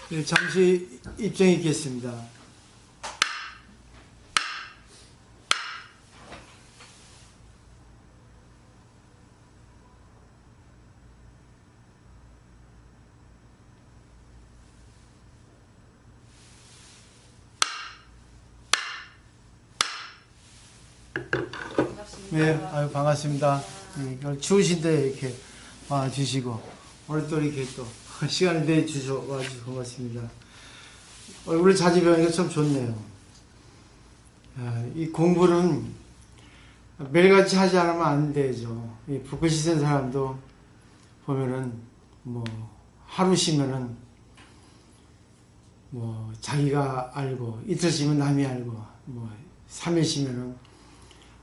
네, 잠시 입장이 있겠습니다. 네, 아유, 반갑습니다. 네, 추우신데 이렇게 와주시고, 오늘 또 이렇게 또 시간을 내주셔가지고 고맙습니다. 얼굴을 자주 뵈니까 참 좋네요. 이 공부는 매일같이 하지 않으면 안 되죠. 이 붓글씨 쓴 사람도 보면은, 하루 쉬면은, 자기가 알고, 이틀 쉬면 남이 알고, 3일 쉬면은,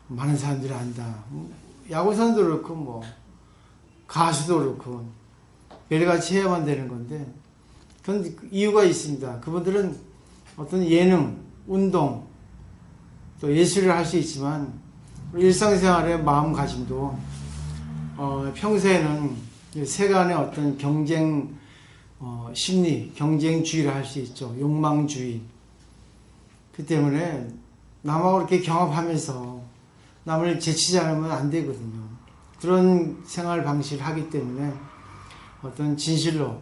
많은 사람들이 안다. 야구선도 그렇고, 가수도 그렇고, 매일같이 해야만 되는 건데, 그건 이유가 있습니다. 그분들은 어떤 예능, 운동, 또 예술을 할 수 있지만, 일상생활의 마음가짐도, 평소에는 세간의 어떤 경쟁, 심리, 경쟁주의를 할 수 있죠. 욕망주의. 그 때문에 남하고 이렇게 경합하면서 남을 제치지 않으면 안 되거든요. 그런 생활 방식을 하기 때문에 어떤 진실로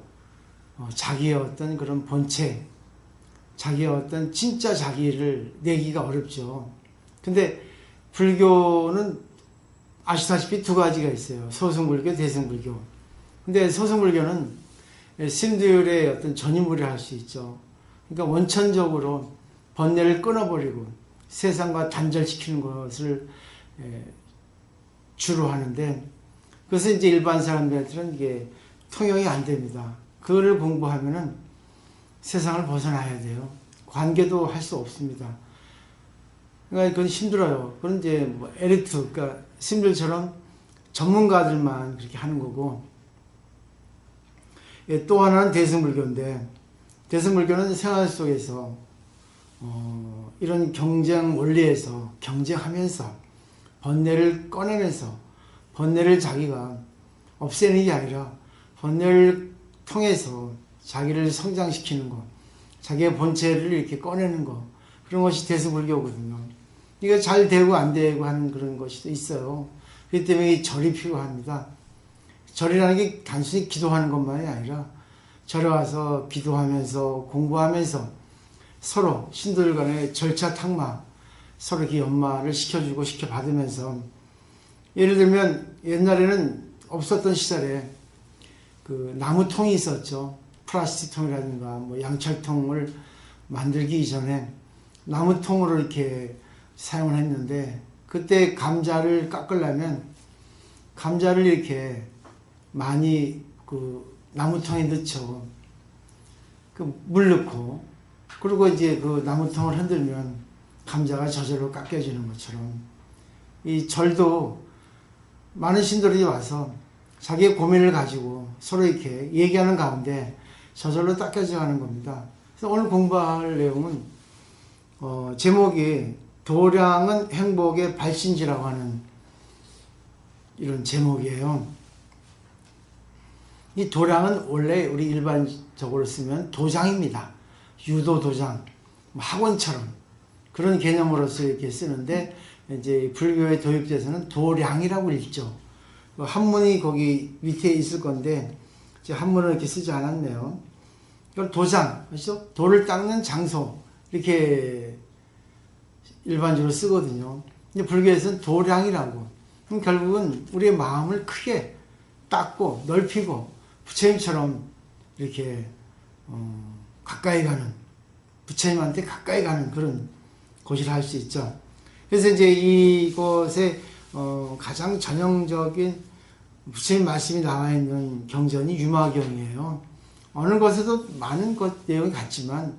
자기의 어떤 그런 본체, 자기의 어떤 진짜 자기를 내기가 어렵죠. 근데 불교는 아시다시피 두 가지가 있어요. 소승불교, 대승불교. 근데 소승불교는 스님들의 어떤 전유물을 할 수 있죠. 그러니까 원천적으로 번뇌를 끊어버리고 세상과 단절시키는 것을 주로 하는데, 그것은 이제 일반 사람들한테는 이게 통용이 안 됩니다. 그거를 공부하면은 세상을 벗어나야 돼요. 관계도 할 수 없습니다. 그러니까 그건 힘들어요. 그건 이제 엘리트, 그러니까 스님들처럼 전문가들만 그렇게 하는 거고, 또 하나는 대승불교인데, 대승불교는 생활 속에서 이런 경쟁 원리에서 경쟁하면서 번뇌를 꺼내면서 번뇌를 자기가 없애는 게 아니라 번뇌를 통해서 자기를 성장시키는 것, 자기의 본체를 이렇게 꺼내는 것, 그런 것이 대승불교거든요. 이게 잘 되고 안 되고 하는 그런 것이 있어요. 그렇기 때문에 이 절이 필요합니다. 절이라는 게 단순히 기도하는 것만이 아니라 절에 와서 기도하면서 공부하면서 서로 신도들 간의 절차 탁마, 서로 이렇게 연마를 시켜주고 시켜받으면서, 예를 들면 옛날에는 없었던 시절에 그 나무통이 있었죠. 플라스틱 통이라든가 양철통을 만들기 이전에 나무통으로 이렇게 사용을 했는데, 그때 감자를 깎으려면 감자를 이렇게 많이 그 나무통에 넣죠. 그 물 넣고, 그리고 이제 그 나무통을 흔들면 감자가 저절로 깎여지는 것처럼, 이 절도 많은 신도들이 와서 자기의 고민을 가지고 서로 이렇게 얘기하는 가운데 저절로 닦여져 가는 겁니다. 그래서 오늘 공부할 내용은 제목이 도량은 행복의 발신지라고 하는 이런 제목이에요. 이 도량은 원래 우리 일반적으로 쓰면 도장입니다. 유도 도장, 학원처럼 그런 개념으로서 이렇게 쓰는데, 이제 불교에 도입돼서는 도량이라고 읽죠. 한문이 거기 밑에 있을 건데 이제 한문을 이렇게 쓰지 않았네요. 이걸 도장, 그렇죠? 돌을 닦는 장소, 이렇게 일반적으로 쓰거든요. 근데 불교에서는 도량이라고. 결국은 우리의 마음을 크게 닦고 넓히고 부처님처럼 이렇게 가까이 가는, 부처님한테 가까이 가는 그런 곳이라 할 수 있죠. 그래서 이제 이곳에 가장 전형적인 부처님 말씀이 나와 있는 경전이 유마경이에요. 어느 것에도 많은 것 내용이 같지만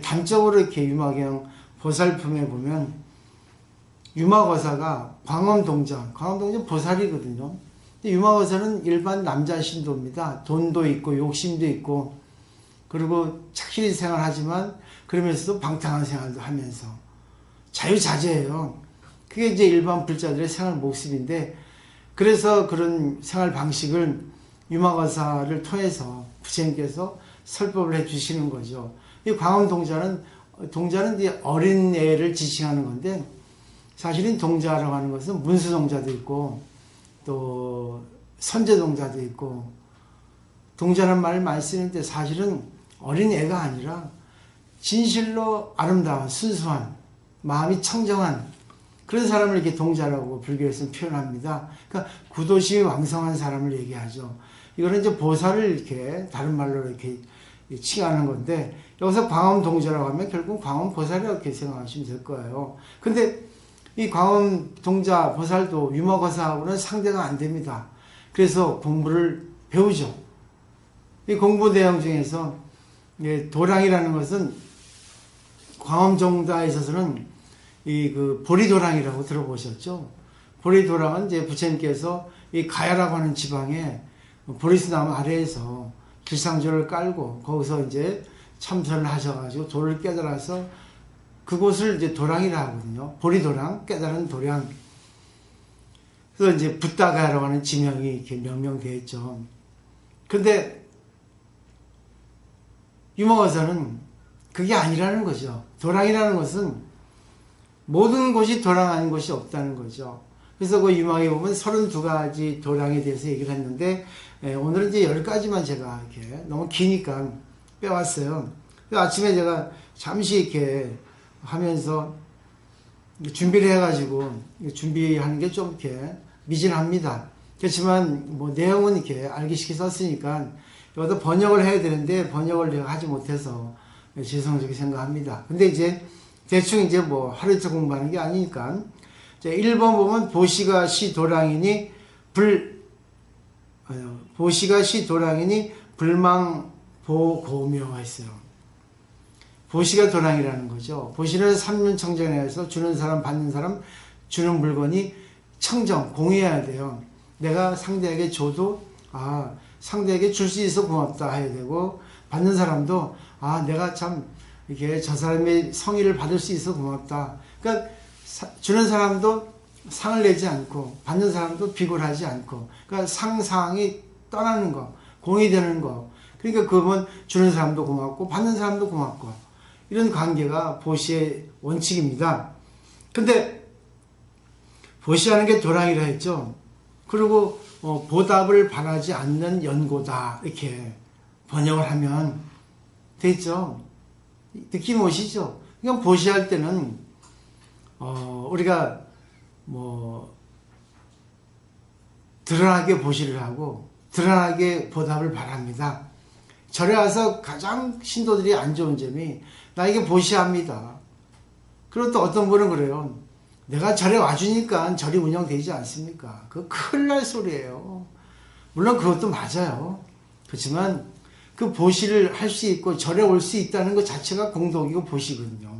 단적으로 이렇게 유마경 보살품에 보면 유마거사가 광엄동정 보살이거든요. 근데 유마거사는 일반 남자 신도입니다. 돈도 있고 욕심도 있고, 그리고 착실히 생활하지만 그러면서도 방탕한 생활도 하면서 자유자재예요. 그게 이제 일반 불자들의 생활 모습인데, 그래서 그런 생활 방식을 유마거사를 통해서 부처님께서 설법을 해주시는 거죠. 이 광음 동자는 이제 어린 애를 지칭하는 건데, 사실은 동자라고 하는 것은 문수동자도 있고 또 선제동자도 있고, 동자라는 말을 많이 쓰는데 사실은 어린 애가 아니라 진실로 아름다운 순수한 마음이 청정한 그런 사람을 이렇게 동자라고 불교에서는 표현합니다. 그러니까 구도심이 왕성한 사람을 얘기하죠. 이거는 이제 보살을 이렇게 다른 말로 이렇게 칭하는 건데, 여기서 광음 동자라고 하면 결국 광음 보살이라고 이렇게 생각하시면 될 거예요. 근데 이 광음 동자 보살도 유머거사하고는 상대가 안 됩니다. 그래서 공부를 배우죠. 이 공부 내용 중에서 도량이라는 것은 광음종자에 있어서는 이 그 보리도량이라고 들어보셨죠? 보리도량은 이제 부처님께서 이 가야라고 하는 지방에 보리수나무 아래에서 길상조를 깔고 거기서 이제 참선을 하셔가지고 도를 깨달아서 그곳을 이제 도량이라 하거든요. 보리도량, 깨달은 도량. 그래서 이제 붓다가야라고 하는 지명이 이렇게 명명되어 있죠. 근데 유머가서는 그게 아니라는 거죠. 도량이라는 것은 모든 곳이 도량 아닌 곳이 없다는 거죠. 그래서 그 유망에 보면 32가지 도량에 대해서 얘기를 했는데, 오늘은 이제 10가지만 제가 이렇게 너무 기니까 빼왔어요. 아침에 제가 잠시 이렇게 하면서 준비를 해가지고 준비하는 게 좀 이렇게 미진합니다. 그렇지만 뭐 내용은 이렇게 알기 쉽게 썼으니까 여기다 번역을 해야 되는데 번역을 내가 하지 못해서 죄송하게 생각합니다. 근데 이제 대충 이제 뭐 하루 이틀 공부하는 게 아니니까. 자, 1번 보면 보시가 시 도량이니 보시가 시 도량이니 불망보고묘가 있어요. 보시가 도량이라는 거죠. 보시는 삼륜청정에서 주는 사람, 받는 사람, 주는 물건이 청정, 공유해야 돼요. 내가 상대에게 줘도 상대에게 줄 수 있어 고맙다 해야 되고, 받는 사람도 내가 참 이렇게 저 사람의 성의를 받을 수 있어 고맙다. 그러니까 주는 사람도 상을 내지 않고 받는 사람도 비굴하지 않고, 그러니까 상상이 떠나는 거, 공유되는 거. 그러니까 그러면 주는 사람도 고맙고 받는 사람도 고맙고, 이런 관계가 보시의 원칙입니다. 근데 보시하는 게 도량이라 했죠. 그리고 보답을 바라지 않는 연고다 이렇게 번역을 하면 되죠. 느낌 오시죠? 그러니까 보시할 때는 우리가 뭐 드러나게 보시를 하고 드러나게 보답을 바랍니다. 절에 와서 가장 신도들이 안 좋은 점이 나에게 보시합니다. 그리고 또 어떤 분은 그래요. 내가 절에 와주니까 절이 운영되지 않습니까? 그거 큰일 날 소리예요. 물론 그것도 맞아요. 그렇지만 그 보시를 할 수 있고 절에 올 수 있다는 것 자체가 공덕이고 보시거든요.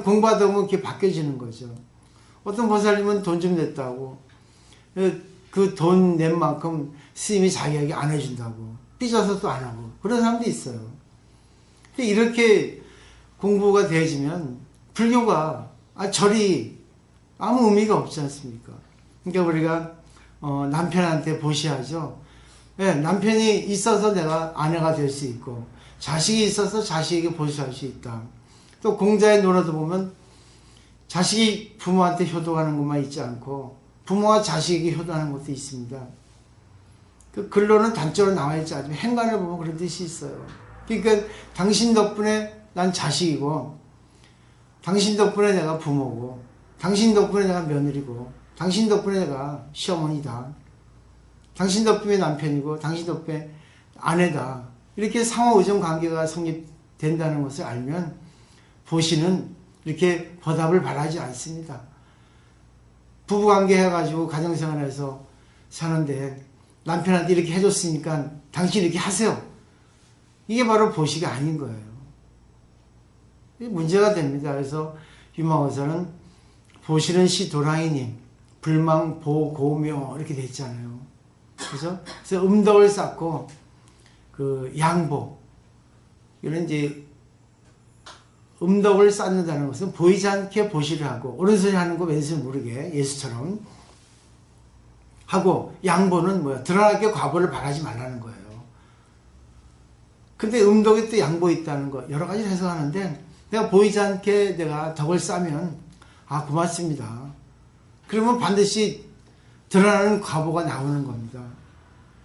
공부하다 보면 이렇게 바뀌어지는 거죠. 어떤 보살님은 돈 좀 냈다고 그 돈 낸 만큼 스님이 자기에게 안 해준다고 삐져서 또 안 하고 그런 사람도 있어요. 이렇게 공부가 되어지면 불교가 절이 아무 의미가 없지 않습니까? 그러니까 우리가 남편한테 보시하죠. 네, 남편이 있어서 내가 아내가 될 수 있고 자식이 있어서 자식에게 보시할 수 있다. 또 공자의 논어도 보면 자식이 부모한테 효도하는 것만 있지 않고 부모가 자식에게 효도하는 것도 있습니다. 그 글로는 단적으로 나와있지 않지만 행간을 보면 그런 뜻이 있어요. 그러니까 당신 덕분에 난 자식이고, 당신 덕분에 내가 부모고, 당신 덕분에 내가 며느리고, 당신 덕분에 내가 시어머니다, 당신 덕분에 남편이고, 당신 덕분에 아내다. 이렇게 상호의존 관계가 성립된다는 것을 알면 보시는 이렇게 보답을 바라지 않습니다. 부부관계 해가지고 가정생활에서 사는데 남편한테 이렇게 해줬으니까 당신 이렇게 하세요. 이게 바로 보시가 아닌 거예요. 문제가 됩니다. 그래서 유망원사는 보시는 시 도량이님 불망보고묘 이렇게 돼 있잖아요. 그죠? 그래서 음덕을 쌓고 그 양보, 이런 이제 음덕을 쌓는다는 것은 보이지 않게 보시를 하고, 오른손이 하는 거 왼손이 모르게 예수처럼 하고, 양보는 뭐야? 드러나게 과보를 바라지 말라는 거예요. 근데 음덕에 또 양보 있다는 거 여러 가지 해석하는데 내가 보이지 않게 내가 덕을 쌓으면 아 고맙습니다. 그러면 반드시 드러나는 과보가 나오는 겁니다.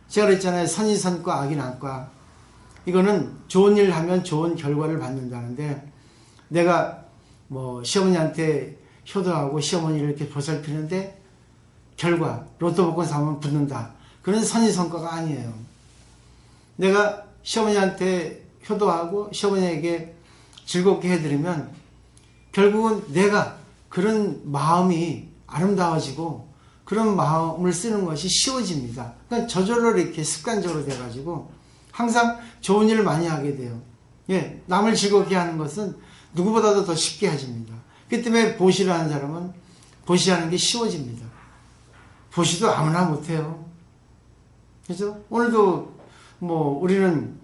제가 그랬잖아요. 선이 선과 악이 난과. 이거는 좋은 일을 하면 좋은 결과를 받는다는데 내가 뭐 시어머니한테 효도하고 시어머니를 이렇게 보살피는데 결과 로또 복권 사면 붙는다. 그런 선의 성과가 아니에요. 내가 시어머니한테 효도하고 시어머니에게 즐겁게 해드리면 결국은 내가 그런 마음이 아름다워지고 그런 마음을 쓰는 것이 쉬워집니다. 그러니까 저절로 이렇게 습관적으로 돼가지고 항상 좋은 일을 많이 하게 돼요. 예, 남을 즐겁게 하는 것은 누구보다도 더 쉽게 해집니다. 그렇기 때문에 보시를 하는 사람은 보시하는 게 쉬워집니다. 보시도 아무나 못해요. 그죠? 오늘도 뭐 우리는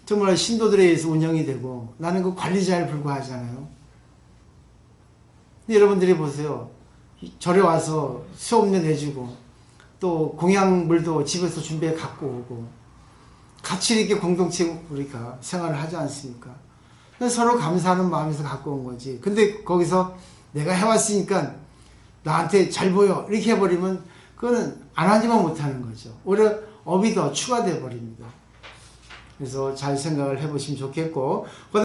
정말 신도들에 의해서 운영이 되고 나는 그 관리자에 불과하잖아요. 근데 여러분들이 보세요. 절에 와서 수업료 내주고 또 공양물도 집에서 준비해 갖고 오고 같이 이렇게 공동체 우리가 생활을 하지 않습니까? 서로 감사하는 마음에서 갖고 온 거지. 근데 거기서 내가 해왔으니까 나한테 잘 보여 이렇게 해버리면 그거는 안 하지만 못하는 거죠. 오히려 업이 더 추가돼 버립니다. 그래서 잘 생각을 해보시면 좋겠고